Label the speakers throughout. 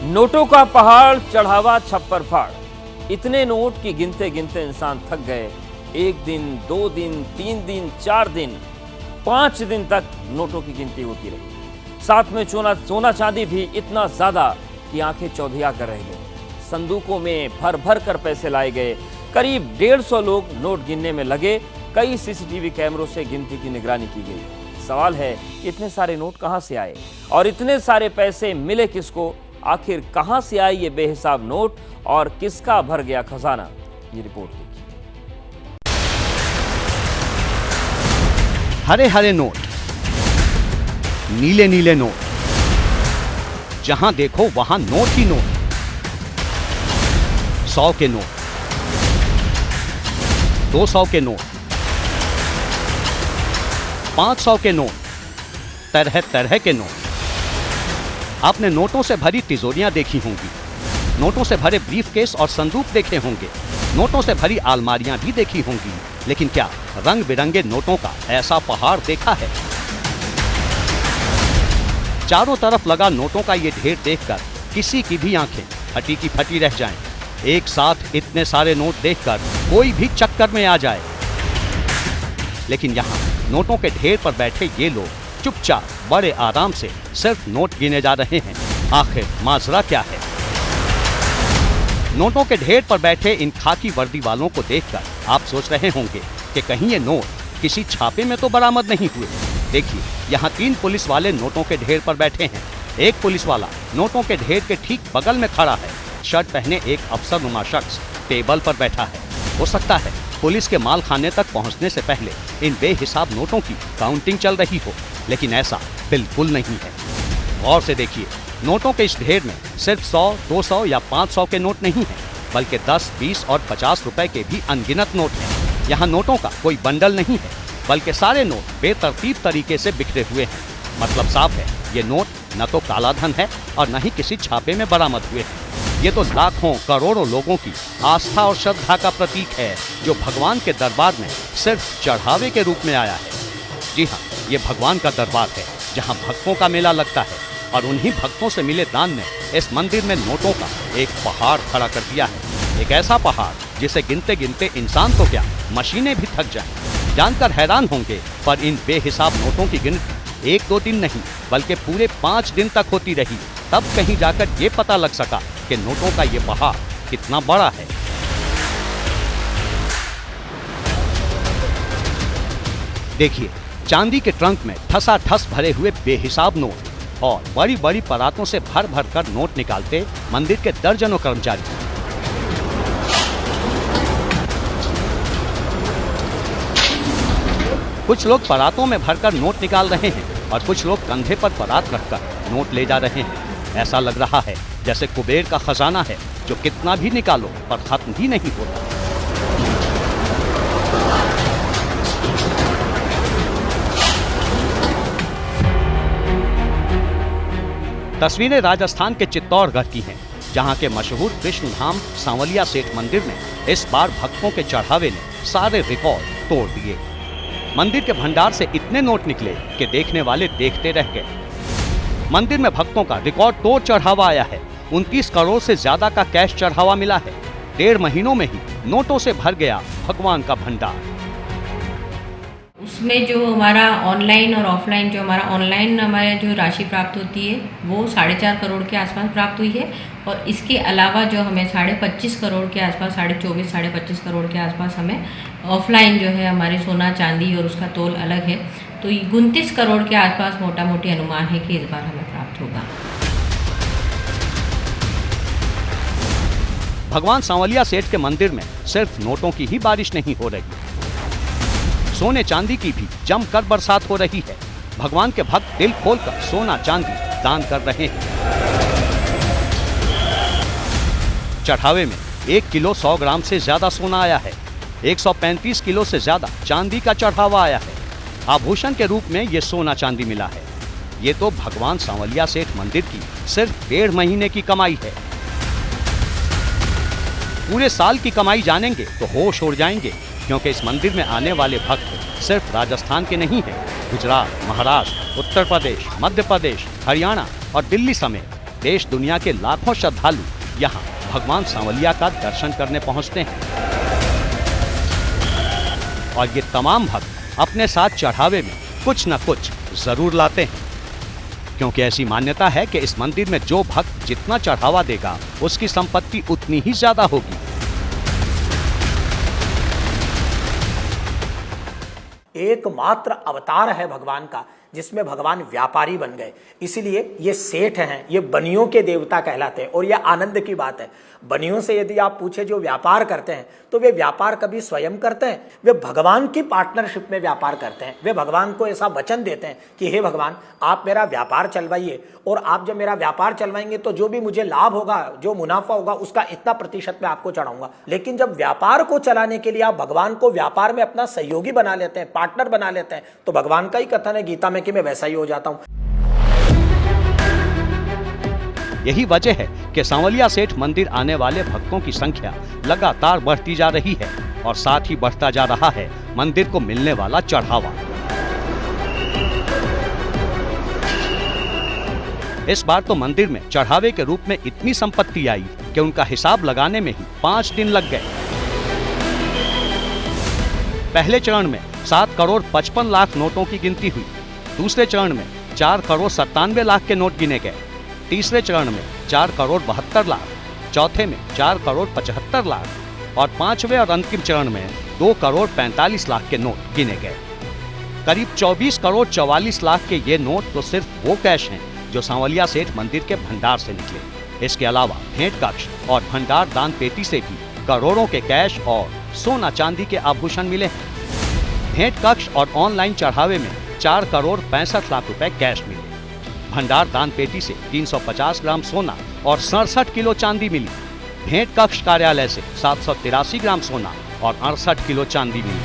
Speaker 1: नोटों का पहाड़ चढ़ावा छप्पर फाड़। इतने नोट की गिनते गिनते इंसान थक गए। एक दिन, 2 दिन, 3 दिन, 4 दिन, 5 दिन तक नोटों की गिनती होती रही। साथ में सोना चांदी भी इतना ज्यादा कि आंखें चौधिया कर रह गई। संदूकों में भर भर कर पैसे लाए गए। करीब 150 लोग नोट गिनने में लगे। कई सीसीटीवी कैमरों से गिनती की निगरानी की गई। सवाल है, इतने सारे नोट कहां से आए और इतने सारे पैसे मिले किसको? आखिर कहां से आए ये बेहिसाब नोट और किसका भर गया खजाना? ये रिपोर्ट देखिए।
Speaker 2: हरे हरे नोट, नीले नीले नोट, जहां देखो वहां नोट ही नोट। 100 के नोट, 200 के नोट, 500 के नोट, तरह तरह के नोट। आपने नोटों से भरी तिजोरियां देखी होंगी, नोटों से भरे ब्रीफकेस और संदूक देखे होंगे, नोटों से भरी अलमारियां भी देखी होंगी, लेकिन क्या रंग बिरंगे नोटों का ऐसा पहाड़ देखा है? चारों तरफ लगा नोटों का ये ढेर देखकर किसी की भी आंखें फटी की फटी रह जाएं। एक साथ इतने सारे नोट देखकर कोई भी चक्कर में आ जाए। लेकिन यहाँ नोटों के ढेर पर बैठे ये लोग चुपचाप बड़े आराम से सिर्फ नोट गिने जा रहे हैं। आखिर माजरा क्या है? नोटों के ढेर पर बैठे इन खाकी वर्दी वालों को देखकर आप सोच रहे होंगे कि कहीं ये नोट किसी छापे में तो बरामद नहीं हुए। देखिए, यहाँ 3 पुलिस वाले नोटों के ढेर पर बैठे हैं। एक पुलिस वाला नोटों के ढेर के ठीक बगल में खड़ा है। शर्ट पहने एक अफसरनुमा शख्स टेबल पर बैठा है। हो सकता है पुलिस के माल खाने तक पहुंचने से पहले इन बेहिसाब नोटों की काउंटिंग चल रही हो, लेकिन ऐसा बिल्कुल नहीं है। गौर से देखिए, नोटों के इस ढेर में सिर्फ 100, 200 या 500 के नोट नहीं हैं, बल्कि 10, 20 और 50 रुपए के भी अनगिनत नोट हैं। यहाँ नोटों का कोई बंडल नहीं है, बल्कि सारे नोट बेतरतीब तरीके से बिखरे हुए हैं। मतलब साफ है, ये नोट न तो काला धन है और न ही किसी छापे में बरामद हुए हैं। ये तो लाखों करोड़ों लोगों की आस्था और श्रद्धा का प्रतीक है, जो भगवान के दरबार में सिर्फ चढ़ावे के रूप में आया है। जी हाँ, ये भगवान का दरबार है, जहाँ भक्तों का मेला लगता है, और उन्हीं भक्तों से मिले दान ने इस मंदिर में नोटों का एक पहाड़ खड़ा कर दिया है। एक ऐसा पहाड़ जिसे गिनते गिनते इंसान तो क्या, मशीनें भी थक जाएं। जानकर हैरान होंगे, पर इन बेहिसाब नोटों की गिनती 1-2 दिन नहीं, बल्कि पूरे 5 दिन तक होती रही। तब कहीं जाकर ये पता लग सका कि नोटों का ये पहाड़ कितना बड़ा है। देखिए, चांदी के ट्रंक में ठसाठस भरे हुए बेहिसाब नोट और बड़ी बड़ी परातों से भर भर कर नोट निकालते मंदिर के दर्जनों कर्मचारी। कुछ लोग परातों में भरकर नोट निकाल रहे हैं और कुछ लोग कंधे पर परात रखकर नोट ले जा रहे हैं। ऐसा लग रहा है जैसे कुबेर का खजाना है, जो कितना भी निकालो पर खत्म ही नहीं होता। तस्वीरें राजस्थान के चित्तौड़गढ़ की हैं, जहां के मशहूर कृष्णधाम सांवलिया सेठ मंदिर में इस बार भक्तों के चढ़ावे ने सारे रिकॉर्ड तोड़ दिए। मंदिर के भंडार से इतने नोट निकले कि देखने वाले देखते रह गए। मंदिर में भक्तों का रिकॉर्ड तोड़ चढ़ावा आया है। 29 करोड़ से ज्यादा का कैश चढ़ावा मिला है। 1.5 महीनों में ही नोटों से भर गया भगवान का भंडार।
Speaker 3: उसमें जो हमारा ऑनलाइन और ऑफलाइन, जो हमारा ऑनलाइन हमारे जो राशि प्राप्त होती है वो 4.5 करोड़ के आसपास प्राप्त हुई है, और इसके अलावा जो हमें 25.5 करोड़ के आसपास, 24.5 साढ़े 25 करोड़ के आसपास हमें ऑफलाइन जो है हमारे सोना चांदी और उसका तोल अलग है, तो 29 करोड़ के आसपास मोटा मोटी अनुमान है कि इस बार हमें प्राप्त होगा।
Speaker 2: भगवान सांवलिया सेठ के मंदिर में सिर्फ नोटों की ही बारिश नहीं हो रही, सोने चांदी की भी जमकर बरसात हो रही है। भगवान के भक्त दिल खोलकर सोना चांदी दान कर रहे हैं। चढ़ावे में 1 किलो 100 ग्राम से ज्यादा सोना आया है। 135 किलो से ज्यादा चांदी का चढ़ावा आया है। आभूषण के रूप में ये सोना चांदी मिला है। ये तो भगवान सांवलिया सेठ मंदिर की सिर्फ 1.5 महीने की कमाई है। पूरे साल की कमाई जानेंगे तो होश उड़ जाएंगे, क्योंकि इस मंदिर में आने वाले भक्त सिर्फ राजस्थान के नहीं हैं। गुजरात, महाराष्ट्र, उत्तर प्रदेश, मध्य प्रदेश, हरियाणा और दिल्ली समेत देश दुनिया के लाखों श्रद्धालु यहाँ भगवान सांवलिया का दर्शन करने पहुँचते हैं और ये तमाम भक्त अपने साथ चढ़ावे में कुछ न कुछ जरूर लाते हैं, क्योंकि ऐसी मान्यता है कि इस मंदिर में जो भक्त जितना चढ़ावा देगा उसकी संपत्ति उतनी ही ज्यादा होगी।
Speaker 4: एकमात्र अवतार है भगवान का जिसमें भगवान व्यापारी बन गए, इसीलिए ये सेठ हैं, ये बनियों के देवता कहलाते हैं। और ये आनंद की बात है, बनियों से यदि आप पूछे जो व्यापार करते हैं तो वे व्यापार कभी स्वयं करते हैं, वे भगवान की पार्टनरशिप में व्यापार करते हैं। वे भगवान को ऐसा वचन देते हैं कि हे भगवान, आप मेरा व्यापार चलवाइए, और आप जब मेरा व्यापार चलवाएंगे तो जो भी मुझे लाभ होगा, जो मुनाफा होगा, उसका इतना प्रतिशत मैं आपको चढ़ाऊंगा। लेकिन जब व्यापार को चलाने के लिए आप भगवान को व्यापार में अपना सहयोगी बना लेते हैं, पार्टनर बना लेते हैं, तो भगवान का ही कथन है गीता में कि मैं वैसा ही हो जाता हूं।
Speaker 2: यही वजह है कि सांवलिया सेठ मंदिर आने वाले भक्तों की संख्या लगातार बढ़ती जा रही है और साथ ही बढ़ता जा रहा है मंदिर को मिलने वाला चढ़ावा। इस बार तो मंदिर में चढ़ावे के रूप में इतनी संपत्ति आई कि उनका हिसाब लगाने में ही 5 दिन लग गए। पहले चरण में 7 करोड़ 55 लाख नोटों की गिनती हुई, दूसरे चरण में 4 करोड़ 97 लाख के नोट गिने गए, तीसरे चरण में 4 करोड़ 72 लाख, चौथे में 4 करोड़ 75 लाख और पांचवें और अंतिम चरण में 2 करोड़ 45 लाख के नोट गिने गए। करीब 24 करोड़ 44 लाख के ये नोट तो सिर्फ वो कैश हैं जो सांवलिया सेठ मंदिर के भंडार से निकले। इसके अलावा भेंट कक्ष और भंडार दान पेटी से भी करोड़ों के कैश और सोना चांदी के आभूषण मिले हैं। भेंट कक्ष और ऑनलाइन चढ़ावे में 4 करोड़ 65 लाख रुपए कैश मिले। भंडार दान पेटी से 350 ग्राम सोना और 67 किलो चांदी मिली। भेंट कक्ष कार्यालय से 783 ग्राम सोना और 68 किलो चांदी मिली।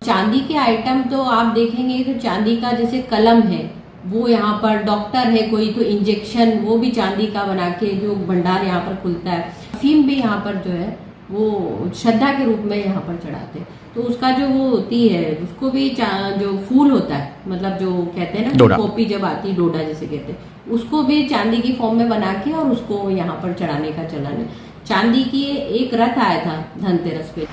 Speaker 3: चांदी के आइटम तो आप देखेंगे तो चांदी का जैसे कलम है, वो यहाँ पर डॉक्टर है कोई तो इंजेक्शन, वो भी चांदी का बना के जो भंडार यहाँ पर खुलता है। अफीम भी यहाँ पर जो है वो श्रद्धा के रूप में यहाँ पर चढ़ाते हैं, तो उसका जो वो होती है उसको भी जो फूल होता है, मतलब जो कहते हैं ना कॉपी जब आती है, डोडा जिसे कहते हैं, उसको भी चांदी की फॉर्म में बना के और उसको यहाँ पर चढ़ाने का चलन है। चांदी की एक रथ आया था धनतेरस पे।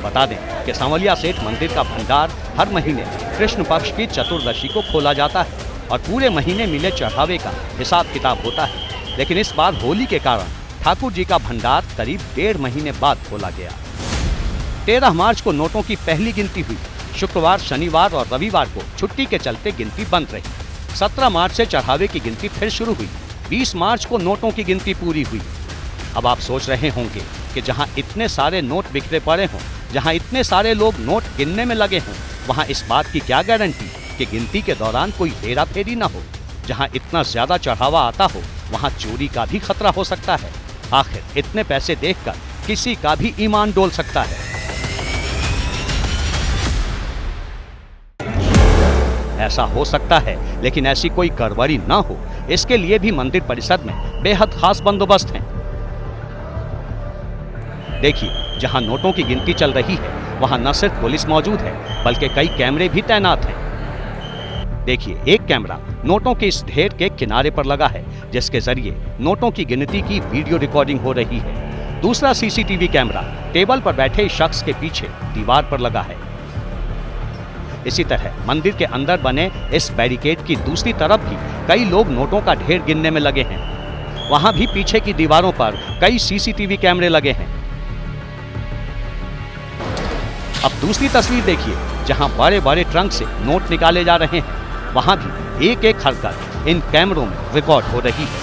Speaker 2: बता दें कि सांवलिया सेठ मंदिर का भंडार हर महीने कृष्ण पक्ष की चतुर्दशी को खोला जाता है और पूरे महीने मिले चढ़ावे का हिसाब किताब होता है। लेकिन इस बार होली के कारण ठाकुर जी का भंडार करीब 1.5 महीने बाद खोला गया। 13 मार्च को नोटों की पहली गिनती हुई। शुक्रवार, शनिवार और रविवार को छुट्टी के चलते गिनती बंद रही। 17 मार्च से चढ़ावे की गिनती फिर शुरू हुई। 20 मार्च को नोटों की गिनती पूरी हुई। अब आप सोच रहे होंगे कि जहां इतने सारे नोट बिखरे पड़े हों, जहां इतने सारे लोग नोट गिनने में लगे हों, वहां इस बात की क्या गारंटी कि गिनती के दौरान कोई हेरा फेरी न हो। जहां इतना ज्यादा चढ़ावा आता हो वहां चोरी का भी खतरा हो सकता है। आखिर इतने पैसे देखकर किसी का भी ईमान डोल सकता है। ऐसा हो सकता है, लेकिन ऐसी कोई गड़बड़ी न हो, इसके लिए भी मंदिर परिसर में बेहद खास बंदोबस्त हैं। देखिए, जहां नोटों की गिनती चल रही है वहां न सिर्फ पुलिस मौजूद है बल्कि कई कैमरे भी तैनात हैं। देखिए, एक कैमरा नोटों के इस ढेर के किनारे पर लगा है जिसके जरिए नोटों की गिनती की वीडियो रिकॉर्डिंग हो रही है। दूसरा सीसीटीवी कैमरा टेबल पर बैठे शख्स के पीछे दीवार पर लगा है। इसी तरह मंदिर के अंदर बने इस बैरिकेड की दूसरी तरफ भी कई लोग नोटों का ढेर गिनने में लगे हैं। वहां भी पीछे की दीवारों पर कई सीसीटीवी कैमरे लगे हैं। अब दूसरी तस्वीर देखिए, जहां बड़े बड़े ट्रंक से नोट निकाले जा रहे हैं, वहां भी एक एक हरकत इन कैमरों में रिकॉर्ड हो रही है।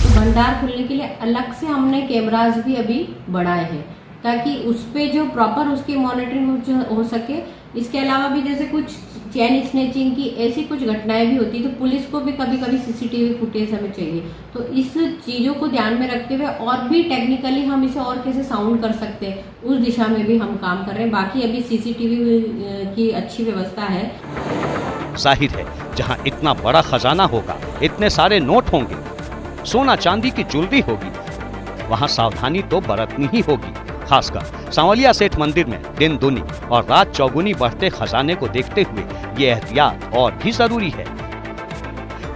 Speaker 3: तो भंडार खुलने के लिए अलग से हमने कैमरास भी अभी बढ़ाए हैं ताकि उस पे जो प्रॉपर उसकी मॉनिटरिंग हो सके। इसके अलावा भी जैसे कुछ चैन स्नैचिंग की ऐसी कुछ घटनाएं भी होती तो पुलिस को भी कभी कभी सीसीटीवी फुटेज हमें चाहिए। तो इस चीज़ों को ध्यान में रखते हुए और भी टेक्निकली हम इसे और कैसे साउंड कर सकते हैं उस दिशा में भी हम काम कर रहे हैं। बाकी अभी सीसीटीवी की अच्छी व्यवस्था है।
Speaker 2: जाहिर है, जहां इतना बड़ा खजाना होगा, इतने सारे नोट होंगे, सोना चांदी की ज्वेलरी होगी, वहां सावधानी तो बरतनी ही होगी। खासकर सांवलिया सेठ मंदिर में दिन दुनी और रात चौगुनी बढ़ते खजाने को देखते हुए ये एहतियात और भी जरूरी है।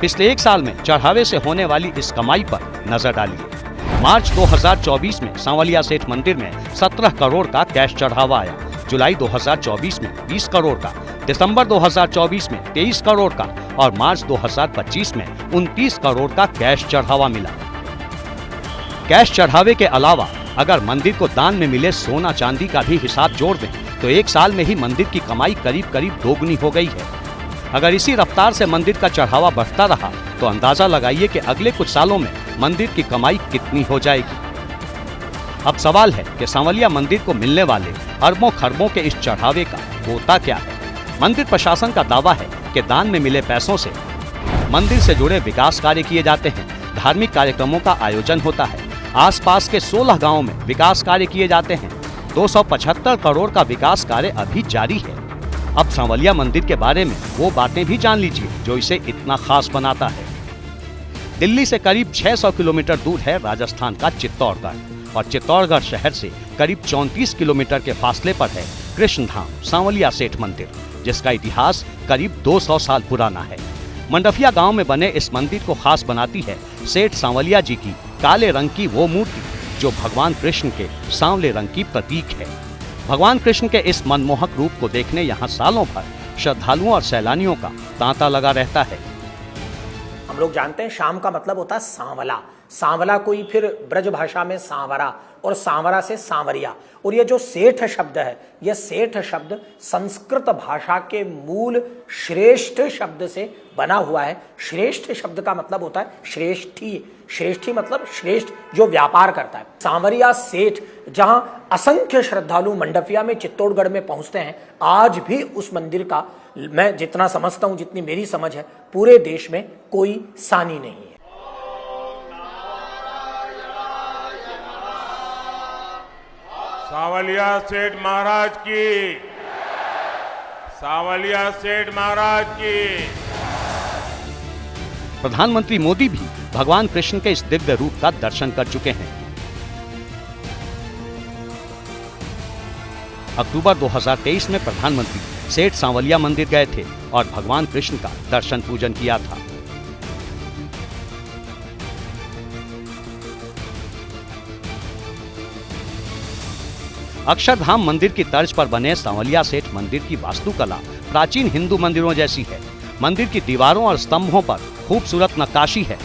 Speaker 2: पिछले 1 साल में चढ़ावे से होने वाली इस कमाई पर नजर डालिए। मार्च 2024 में सांवलिया सेठ मंदिर में 17 करोड़ का कैश चढ़ावा आया, जुलाई 2024 में 20 करोड़ का, दिसंबर 2024 में 23 करोड़ का और मार्च 2025 में 29 करोड़ का कैश चढ़ावा मिला। कैश चढ़ावे के अलावा अगर मंदिर को दान में मिले सोना चांदी का भी हिसाब जोड़ दें तो 1 साल में ही मंदिर की कमाई करीब करीब दोगुनी हो गई है। अगर इसी रफ्तार से मंदिर का चढ़ावा बढ़ता रहा तो अंदाजा लगाइए कि अगले कुछ सालों में मंदिर की कमाई कितनी हो जाएगी। अब सवाल है कि सांवलिया मंदिर को मिलने वाले अरबों खरबों के इस चढ़ावे का होता क्या है। मंदिर प्रशासन का दावा है कि दान में मिले पैसों से मंदिर से जुड़े विकास कार्य किए जाते हैं, धार्मिक कार्यक्रमों का आयोजन होता है, आसपास के 16 गांवों में विकास कार्य किए जाते हैं। 275 करोड़ का विकास कार्य अभी जारी है। अब सांवलिया मंदिर के बारे में वो बातें भी जान लीजिए जो इसे इतना खास बनाता है। दिल्ली से करीब 600 किलोमीटर दूर है राजस्थान का चित्तौड़गढ़ और चित्तौड़गढ़ शहर से करीब 34 किलोमीटर के फासले पर है कृष्ण धाम सांवलिया सेठ मंदिर, जिसका इतिहास करीब 200 साल पुराना है। मंडफिया गांव में बने इस मंदिर को खास बनाती है सेठ सांवलिया जी की काले रंग की वो मूर्ति जो भगवान कृष्ण के सांवले रंग की प्रतीक है। भगवान कृष्ण के इस मनमोहक रूप को देखने यहाँ सालों भर श्रद्धालुओं और सैलानियों का तांता लगा रहता है।
Speaker 4: हम लोग जानते हैं शाम का मतलब होता है सांवला, सांवला कोई फिर ब्रज भाषा में सांवरा और सांवरा से सांवरिया। और ये जो सेठ शब्द है, यह सेठ शब्द संस्कृत भाषा के मूल श्रेष्ठ शब्द से बना हुआ है। श्रेष्ठ शब्द का मतलब होता है श्रेष्ठी, श्रेष्ठी मतलब श्रेष्ठ जो व्यापार करता है। सांवरिया सेठ जहां असंख्य श्रद्धालु मंडफिया में चित्तौड़गढ़ में पहुंचते हैं, आज भी उस मंदिर का मैं जितना समझता हूं, जितनी मेरी समझ है, पूरे देश में कोई सानी नहीं है।
Speaker 5: सांवलिया सेठ महाराज की, सांवलिया सेठ महाराज की।
Speaker 2: प्रधानमंत्री मोदी भी भगवान कृष्ण के इस दिव्य रूप का दर्शन कर चुके हैं। अक्टूबर 2023 में प्रधानमंत्री सेठ सांवलिया मंदिर गए थे और भगवान कृष्ण का दर्शन पूजन किया था। अक्षरधाम मंदिर की तर्ज पर बने सांवलिया सेठ मंदिर की वास्तुकला प्राचीन हिंदू मंदिरों जैसी है। मंदिर की दीवारों और स्तंभों पर खूबसूरत नक्काशी है